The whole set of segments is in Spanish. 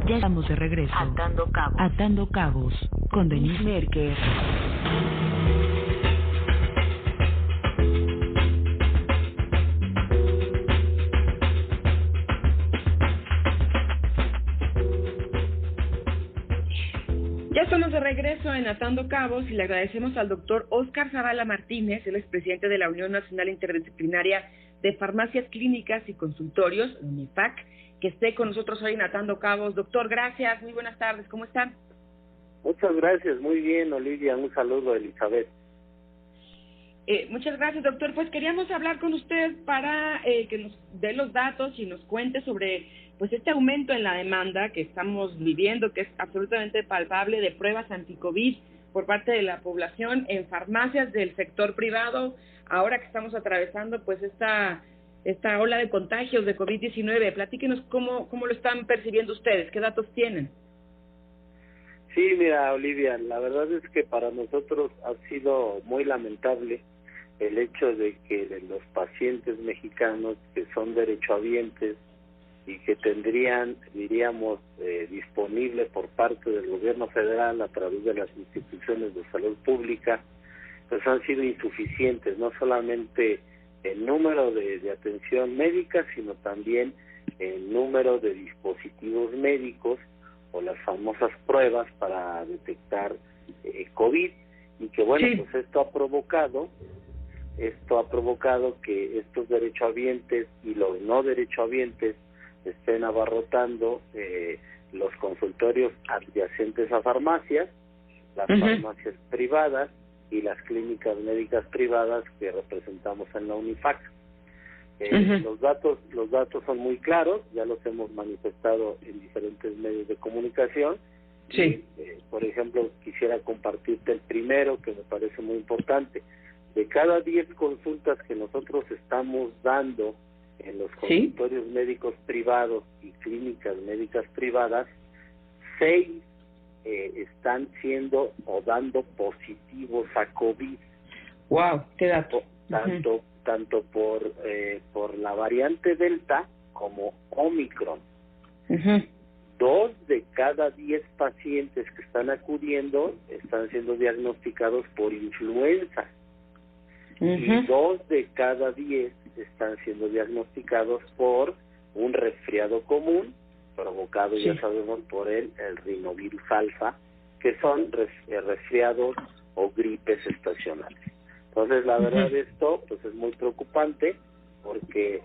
Ya estamos de regreso. Atando Cabos con Denise Merker. Ya estamos de regreso en Atando Cabos y le agradecemos al doctor Óscar Zavala Martínez, él es presidente de la Unión Nacional Interdisciplinaria de Farmacias Clínicas y Consultorios, UNIFAC, que esté con nosotros hoy en Atando Cabos. Doctor, gracias, muy buenas tardes, ¿cómo están? Muchas gracias, muy bien, Olivia, un saludo, Elizabeth. Muchas gracias, doctor. Pues queríamos hablar con usted para que nos dé los datos y nos cuente sobre pues este aumento en la demanda que estamos viviendo, que es absolutamente palpable, de pruebas anti-COVID por parte de la población en farmacias del sector privado, ahora que estamos atravesando pues esta ola de contagios de COVID-19. Platíquenos cómo lo están percibiendo ustedes, qué datos tienen. Sí, mira, Olivia, la verdad es que para nosotros ha sido muy lamentable el hecho de que los pacientes mexicanos que son derechohabientes y que tendrían, diríamos, disponible por parte del gobierno federal a través de las instituciones de salud pública, pues han sido insuficientes, no solamente el número de atención médica, sino también el número de dispositivos médicos o las famosas pruebas para detectar COVID, y que bueno, sí, pues esto ha provocado que estos derechohabientes y los no derechohabientes estén abarrotando los consultorios adyacentes a farmacias, las farmacias privadas y las clínicas médicas privadas que representamos en la UNIFAC. Los datos son muy claros, ya los hemos manifestado en diferentes medios de comunicación. Sí. Por ejemplo, quisiera compartirte el primero, que me parece muy importante. De cada 10 consultas que nosotros estamos dando en los consultorios médicos privados y clínicas médicas privadas, 6 están siendo o dando positivos a COVID. Wow, qué dato. Tanto por la variante Delta como Omicron. 2 de cada 10 pacientes que están acudiendo están siendo diagnosticados por influenza. Y 2 de cada 10 están siendo diagnosticados por un resfriado común, provocado, ya sabemos, por el rinovirus alfa, que son resfriados o gripes estacionales. Entonces, la verdad, esto pues es muy preocupante, porque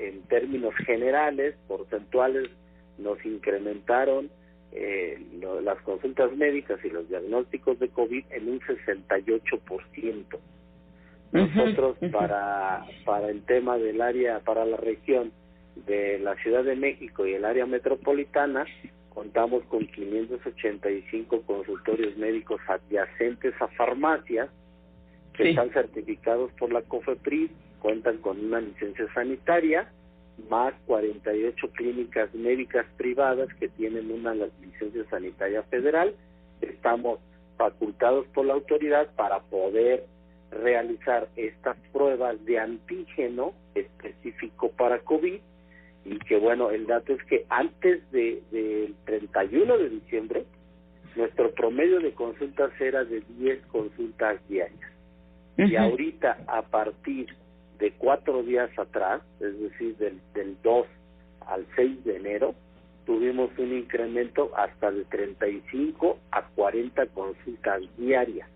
en términos generales, porcentuales, nos incrementaron las consultas médicas y los diagnósticos de COVID en un 68%. Nosotros para el tema del área, para la región de la Ciudad de México y el área metropolitana, contamos con 585 consultorios médicos adyacentes a farmacias que están certificados por la COFEPRIS, cuentan con una licencia sanitaria, más 48 clínicas médicas privadas que tienen una licencia sanitaria federal. Estamos facultados por la autoridad para poder realizar estas pruebas de antígeno específico para COVID, y que bueno, el dato es que antes del 31 de diciembre nuestro promedio de consultas era de 10 consultas diarias. Y ahorita, a partir de 4 días atrás, es decir, del 2 al 6 de enero, tuvimos un incremento hasta de 35 a 40 consultas diarias,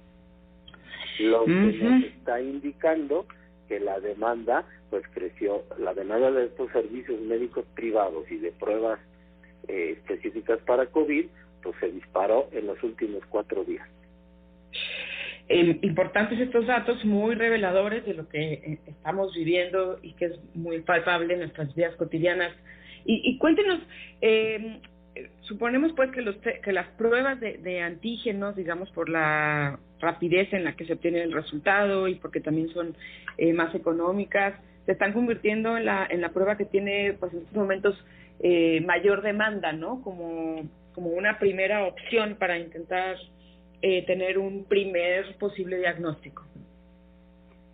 lo que nos está indicando que la demanda pues creció. La demanda de estos servicios médicos privados y de pruebas específicas para COVID pues se disparó en los últimos 4 días. Importantes estos datos, muy reveladores de lo que estamos viviendo y que es muy palpable en nuestras vidas cotidianas. Y cuéntenos, suponemos pues que las pruebas de antígenos, digamos, por la rapidez en la que se obtiene el resultado y porque también son más económicas, se están convirtiendo en la prueba que tiene pues en estos momentos mayor demanda, ¿no? Como una primera opción para intentar tener un primer posible diagnóstico.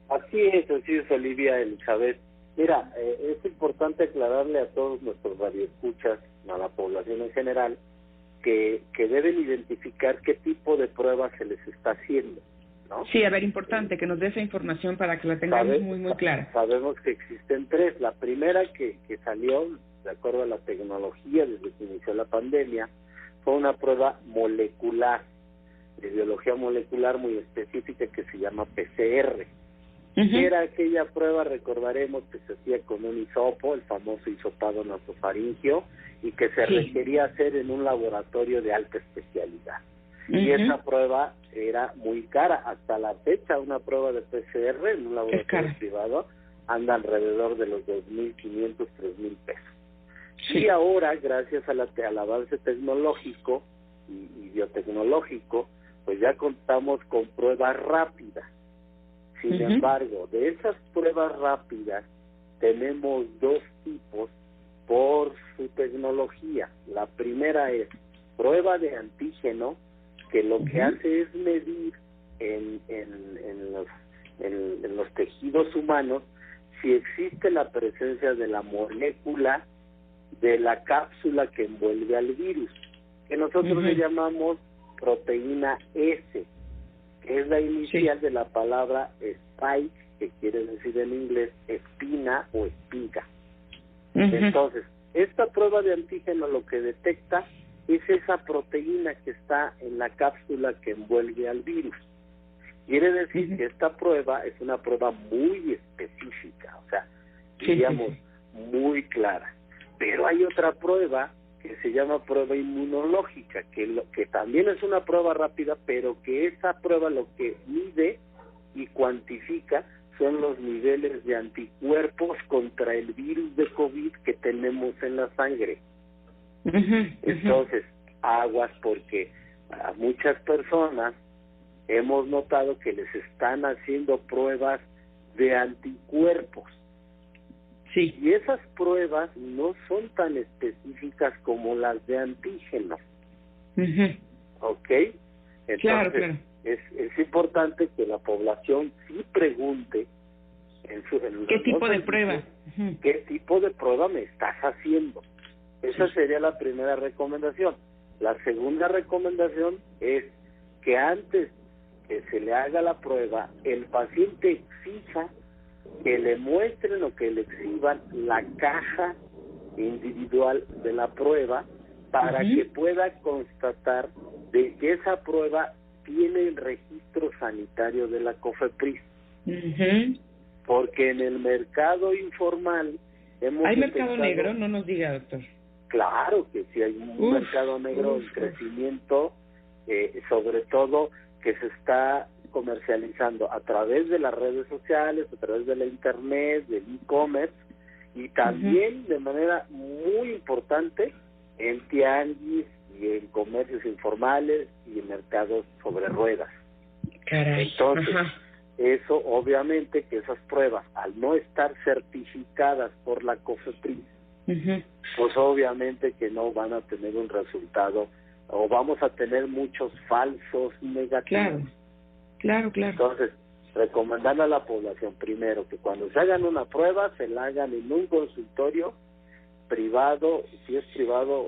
Así es, Olivia, Elizabeth. Mira, es importante aclararle a todos nuestros radioescuchas, a la población en general, que deben identificar qué tipo de pruebas se les está haciendo, ¿no? Sí, a ver, importante que nos dé esa información para que la tengamos muy clara. Sabemos que existen tres. La primera que salió, de acuerdo a la tecnología desde que inició la pandemia, fue una prueba molecular, de biología molecular muy específica que se llama PCR. Que era aquella prueba, recordaremos, que se hacía con un hisopo, el famoso hisopado nasofaringeo, y que se requería hacer en un laboratorio de alta especialidad. Y esa prueba era muy cara. Hasta la fecha, una prueba de PCR en un laboratorio privado anda alrededor de los 2.500, 3.000 pesos. Sí. Y ahora, gracias al avance tecnológico y biotecnológico, pues ya contamos con pruebas rápidas. Sin embargo, de esas pruebas rápidas tenemos dos tipos por su tecnología. La primera es prueba de antígeno, que lo que hace es medir en los tejidos humanos si existe la presencia de la molécula de la cápsula que envuelve al virus, que nosotros le llamamos proteína S, que es la inicial de la palabra spike, que quiere decir en inglés espina o espiga. Entonces, esta prueba de antígeno lo que detecta es esa proteína que está en la cápsula que envuelve al virus. Quiere decir que esta prueba es una prueba muy específica, o sea, diríamos, muy clara. Pero hay otra prueba que se llama prueba inmunológica, que también es una prueba rápida, pero que esa prueba lo que mide y cuantifica son los niveles de anticuerpos contra el virus de COVID que tenemos en la sangre. Entonces, aguas, porque a muchas personas hemos notado que les están haciendo pruebas de anticuerpos. Sí. Y esas pruebas no son tan específicas como las de antígenos. ¿Ok? Entonces, claro. Es importante que la población sí pregunte ¿qué tipo de prueba? ¿Qué tipo de prueba me estás haciendo? Esa sería la primera recomendación. La segunda recomendación es que antes que se le haga la prueba, el paciente exija que le muestren o que le exhiban la caja individual de la prueba para que pueda constatar de que esa prueba tiene el registro sanitario de la COFEPRIS. Porque en el mercado informal ¿hay mercado negro? No nos diga, doctor. Claro que sí, hay un mercado negro en crecimiento, sobre todo que se está comercializando a través de las redes sociales, a través de la internet, del e-commerce, y también de manera muy importante en tianguis y en comercios informales y en mercados sobre ruedas. Caray. Entonces, eso obviamente que esas pruebas, al no estar certificadas por la COFEPRIS, pues obviamente que no van a tener un resultado, o vamos a tener muchos falsos negativos. Claro. Entonces, recomendando a la población primero que cuando se hagan una prueba se la hagan en un consultorio privado, si es privado,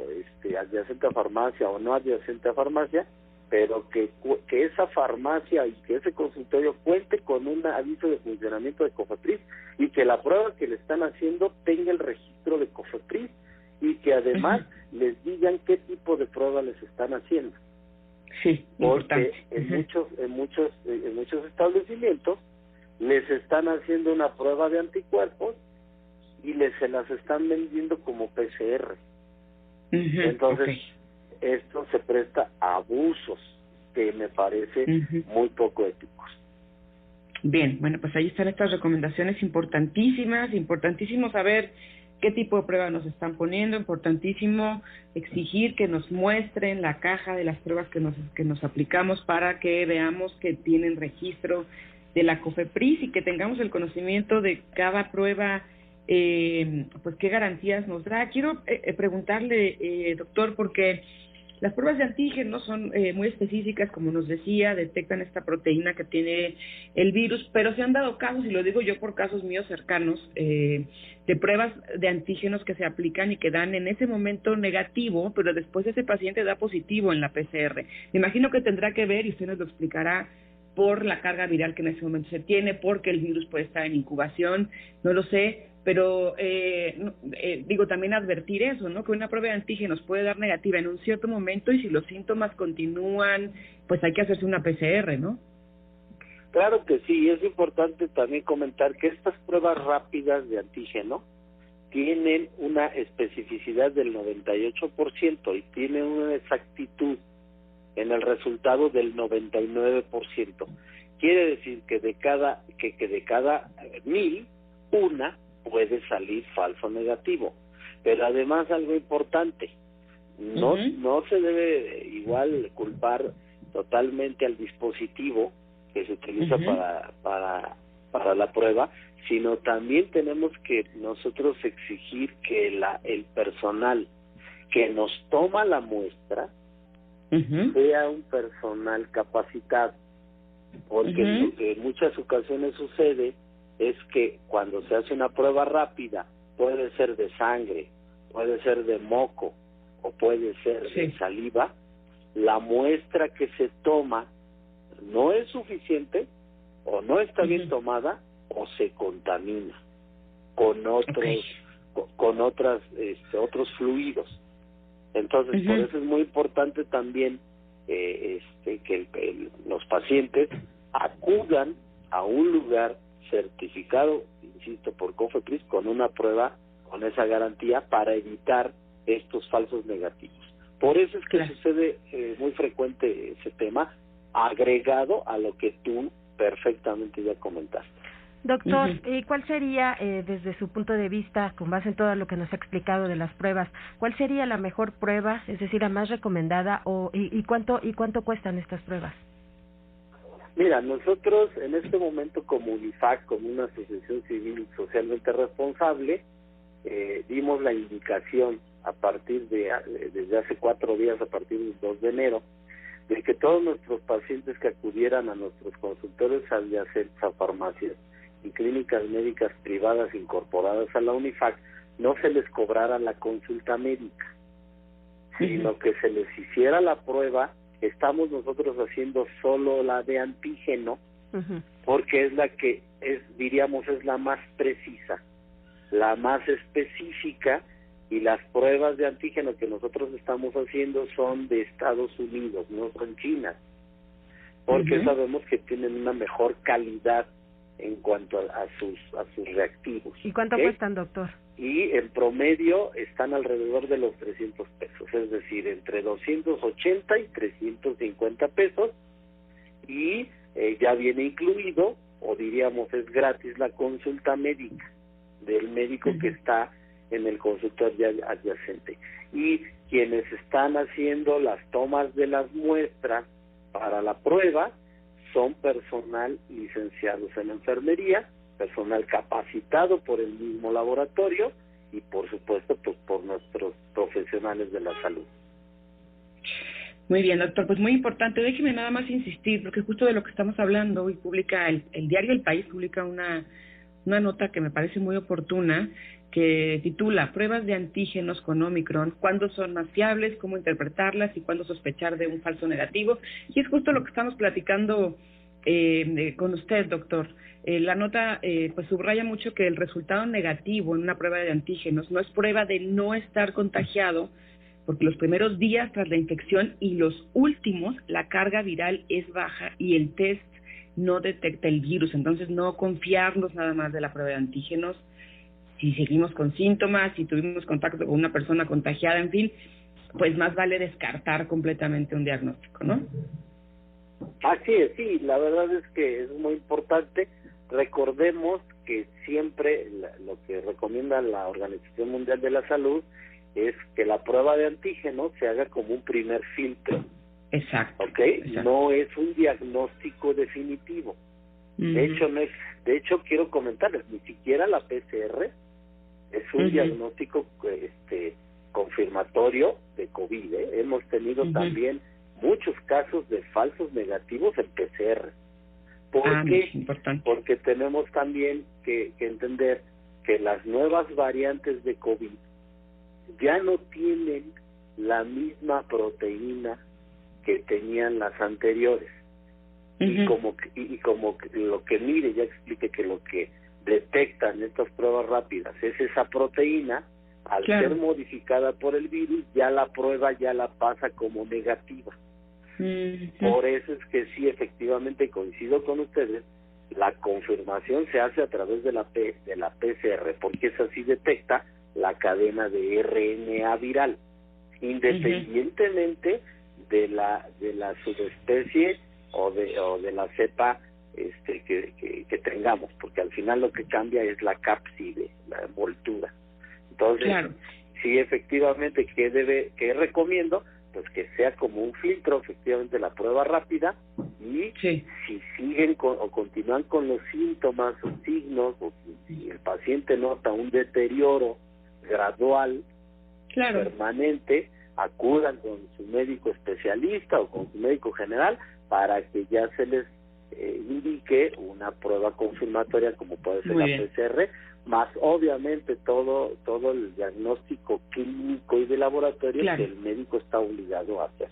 adyacente a farmacia o no adyacente a farmacia, pero que esa farmacia y que ese consultorio cuente con un aviso de funcionamiento de COFEPRIS y que la prueba que le están haciendo tenga el registro de COFEPRIS y que además les digan qué tipo de prueba les están haciendo. Sí, porque en muchos establecimientos les están haciendo una prueba de anticuerpos y se las están vendiendo como PCR. Entonces, esto se presta a abusos que me parece muy poco éticos. Bien, bueno, pues ahí están estas recomendaciones importantísimo saber qué tipo de prueba nos están poniendo, importantísimo exigir que nos muestren la caja de las pruebas que nos aplicamos para que veamos que tienen registro de la COFEPRIS y que tengamos el conocimiento de cada prueba, pues qué garantías nos da. Quiero preguntarle, doctor, porque Las pruebas de antígenos son muy específicas, como nos decía, detectan esta proteína que tiene el virus, pero se han dado casos, y lo digo yo por casos míos cercanos, de pruebas de antígenos que se aplican y que dan en ese momento negativo, pero después ese paciente da positivo en la PCR. Me imagino que tendrá que ver, y usted nos lo explicará, por la carga viral que en ese momento se tiene, porque el virus puede estar en incubación, no lo sé, pero digo, también advertir eso, ¿no? Que una prueba de antígenos puede dar negativa en un cierto momento y si los síntomas continúan, pues hay que hacerse una PCR, ¿no? Claro que sí, es importante también comentar que estas pruebas rápidas de antígeno tienen una especificidad del 98% y tienen una exactitud en el resultado del 99%. Quiere decir que de cada 1000, una puede salir falso negativo. Pero además algo importante, no se debe igual culpar totalmente al dispositivo que se utiliza para la prueba, sino también tenemos que nosotros exigir que el personal que nos toma la muestra sea un personal capacitado, porque lo que en muchas ocasiones sucede es que cuando se hace una prueba rápida, puede ser de sangre, puede ser de moco o puede ser de saliva, la muestra que se toma no es suficiente o no está bien tomada o se contamina con otros fluidos. Entonces, por eso es muy importante también que los pacientes acudan a un lugar certificado, insisto, por COFEPRIS, con una prueba con esa garantía para evitar estos falsos negativos. Por eso es que sucede muy frecuente ese tema, agregado a lo que tú perfectamente ya comentaste. Doctor, ¿y cuál sería, desde su punto de vista, con base en todo lo que nos ha explicado de las pruebas, cuál sería la mejor prueba, es decir, la más recomendada, y cuánto cuestan estas pruebas? Mira, nosotros en este momento como UNIFAC, como una asociación civil socialmente responsable, dimos la indicación desde hace 4 días, a partir del 2 de enero, de que todos nuestros pacientes que acudieran a nuestros consultorios adyacentes a farmacias y clínicas médicas privadas incorporadas a la UNIFAC, no se les cobrara la consulta médica, sino que se les hiciera la prueba. Estamos nosotros haciendo solo la de antígeno, porque es la que es la más precisa, la más específica, y las pruebas de antígeno que nosotros estamos haciendo son de Estados Unidos, no son chinas, porque sabemos que tienen una mejor calidad en cuanto a sus reactivos. ¿Y cuánto cuestan, doctor? Y en promedio están alrededor de los 300 pesos, es decir, entre 280 y 350 pesos, y ya viene incluido, o diríamos es gratis, la consulta médica del médico que está en el consultorio adyacente. Y quienes están haciendo las tomas de las muestras para la prueba son personal licenciados en enfermería, personal capacitado por el mismo laboratorio y por supuesto pues por nuestros profesionales de la salud. Muy bien, doctor, pues muy importante. Déjeme nada más insistir, porque justo de lo que estamos hablando, hoy publica el diario El País, publica una nota que me parece muy oportuna, que titula Pruebas de antígenos con Omicron, ¿cuándo son más fiables? ¿Cómo interpretarlas? ¿Y cuándo sospechar de un falso negativo? Y es justo lo que estamos platicando con usted, doctor. La nota pues subraya mucho que el resultado negativo en una prueba de antígenos no es prueba de no estar contagiado, porque los primeros días tras la infección y los últimos la carga viral es baja y el test no detecta el virus. Entonces no confiarnos nada más de la prueba de antígenos. Si seguimos con síntomas, si tuvimos contacto con una persona contagiada, en fin, pues más vale descartar completamente un diagnóstico, ¿no? Así es, sí, la verdad es que es muy importante. Recordemos que siempre lo que recomienda la Organización Mundial de la Salud es que la prueba de antígeno se haga como un primer filtro. Exacto. ¿Ok? Exacto. No es un diagnóstico definitivo. De hecho, quiero comentarles, ni siquiera la PCR es un diagnóstico confirmatorio de COVID, hemos tenido también muchos casos de falsos negativos en PCR. ¿Por qué? Porque tenemos también que entender que las nuevas variantes de COVID ya no tienen la misma proteína que tenían las anteriores. Y como lo que mire, ya expliqué que lo que detectan estas pruebas rápidas es esa proteína, al ser modificada por el virus, ya la prueba ya la pasa como negativa. Por eso es que sí, efectivamente, coincido con ustedes, la confirmación se hace a través de la PCR, porque esa sí detecta la cadena de RNA viral, independientemente de la subespecie o de la cepa que tengamos, porque al final lo que cambia es la cápside, la envoltura. Entonces, sí, efectivamente, ¿qué recomiendo? Pues que sea como un filtro, efectivamente, la prueba rápida, y si siguen o continúan con los síntomas o signos, o si el paciente nota un deterioro gradual, permanente, acudan con su médico especialista o con su médico general para que ya se les indique una prueba confirmatoria como puede ser la PCR, más obviamente todo el diagnóstico clínico y de laboratorio que el médico está obligado a hacer.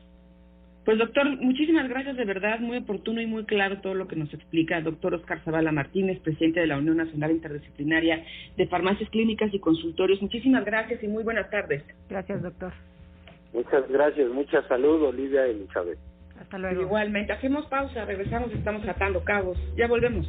Pues doctor, muchísimas gracias, de verdad, muy oportuno y muy claro todo lo que nos explica el doctor Oscar Zavala Martínez, presidente de la Unión Nacional Interdisciplinaria de Farmacias Clínicas y Consultorios. Muchísimas gracias y muy buenas tardes. Gracias, doctor. Muchas gracias, mucha salud, Olivia y Elizabeth. Hasta luego. Igualmente, hacemos pausa, regresamos, estamos atando cabos, ya volvemos.